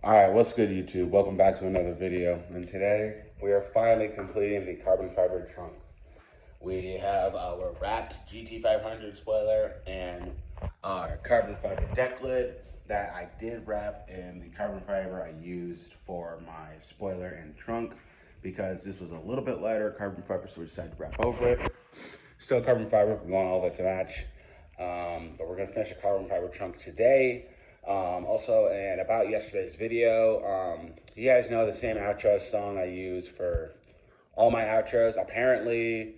Alright, what's good YouTube? Welcome back to another video. And today we are finally completing the carbon fiber trunk. We have our wrapped GT500 spoiler and our carbon fiber deck lid that I did wrap in the carbon fiber I used for my spoiler and trunk because this was a little bit lighter carbon fiber, so we decided to wrap over it. Still carbon fiber, we want all that to match. But we're gonna finish a carbon fiber trunk today. Also, and about yesterday's video, you guys know the same outro song I use for all my outros. Apparently,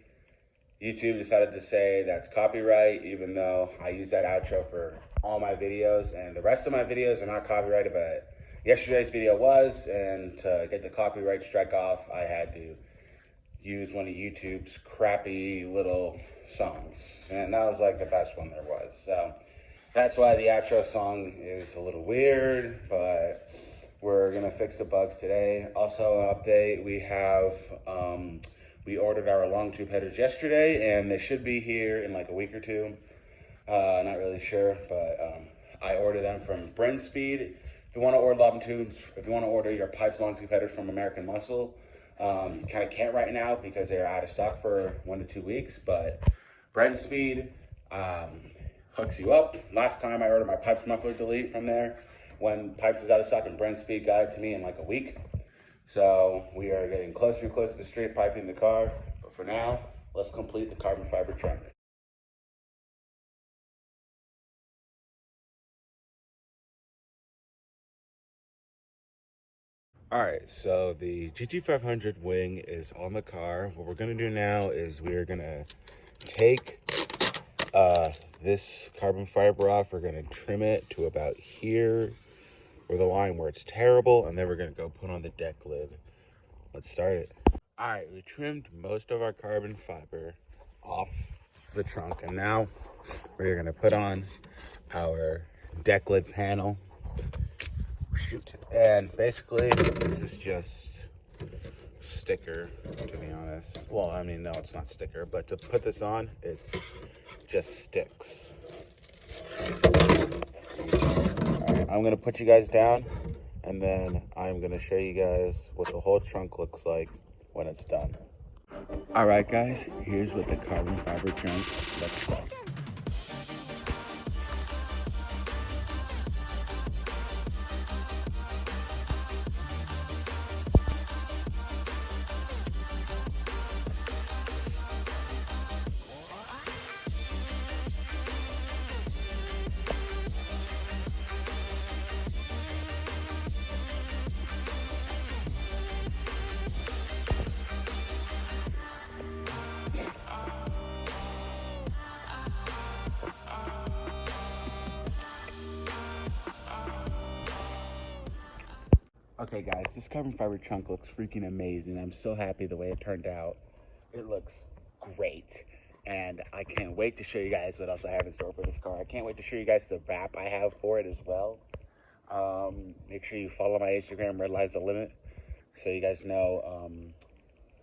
YouTube decided to say that's copyright, even though I use that outro for all my videos, and the rest of my videos are not copyrighted, but yesterday's video was, and to get the copyright strike off, I had to use one of YouTube's crappy little songs, and that was like the best one there was, so that's why the outro song is a little weird, but we're gonna fix the bugs today. Also, an update, we ordered our long tube headers yesterday, and they should be here in like a week or two. Not really sure, but I ordered them from Brent Speed. If you want to order long tubes, if you want to order your pipes long tube headers from American Muscle, you kind of can't right now because they're out of stock for 1 to 2 weeks. But Brent Speed hooks you up. Last time I ordered my pipes muffler delete from there when pipes was out of stock, and Brent Speed got it to me in like a week. So we are getting closer and closer to straight piping the car. But for now, let's complete the carbon fiber trunk. Alright, so the GT500 wing is on the car. What we're going to do now is we're going to take this carbon fiber off. We're going to trim it to about here, or the line where it's terrible, and then we're going to go put on the deck lid. Let's start it. Alright, we trimmed most of our carbon fiber off the trunk, and now we're going to put on our deck lid panel. Shoot. And basically, this is just sticker, to be honest. Well, I mean, no, it's not sticker, but to put this on, it just sticks. Alright, I'm going to put you guys down, and then I'm going to show you guys what the whole trunk looks like when it's done. Alright guys, here's what the carbon fiber trunk looks like. Okay guys, this carbon fiber trunk looks freaking amazing. I'm so happy the way it turned out. It looks great. And I can't wait to show you guys what else I have in store for this car. I can't wait to show you guys the wrap I have for it as well. Make sure you follow my Instagram, Redline's the Limit, so you guys know,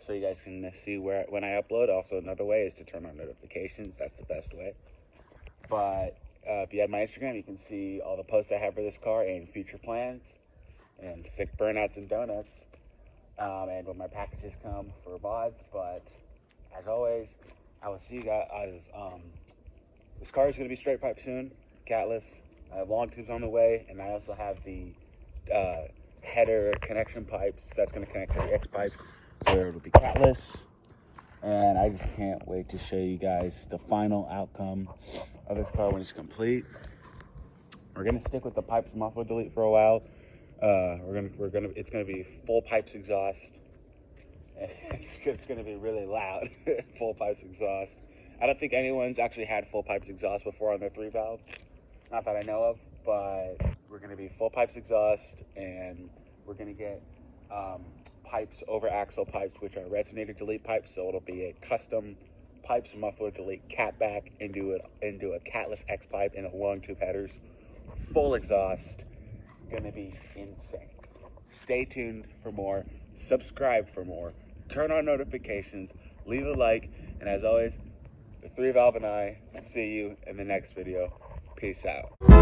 so you guys can see when I upload. Also, another way is to turn on notifications. That's the best way. But if you have my Instagram, you can see all the posts I have for this car and future plans, and sick burnouts and donuts, and when my packages come for mods. But as always, I will see you guys. This car is going to be straight pipe soon, catless. I have long tubes on the way, and I also have the header connection pipes that's going to connect to the X pipe, so it'll be catless. And I just can't wait to show you guys the final outcome of this car when it's complete. We're going to stick with the pipes muffler delete for a while. It's gonna be full pipes exhaust. It's gonna be really loud. Full pipes exhaust. I don't think anyone's actually had full pipes exhaust before on their 3-valve. Not that I know of, but we're gonna be full pipes exhaust, and we're gonna get pipes over axle pipes, which are resonator delete pipes. So it'll be a custom pipes muffler delete cat back into a catless X pipe and a long tube headers, full exhaust. Gonna be insane. Stay tuned for more, subscribe for more, turn on notifications, leave a like, and as always, the 3-valve and I will see you in the next video. Peace out.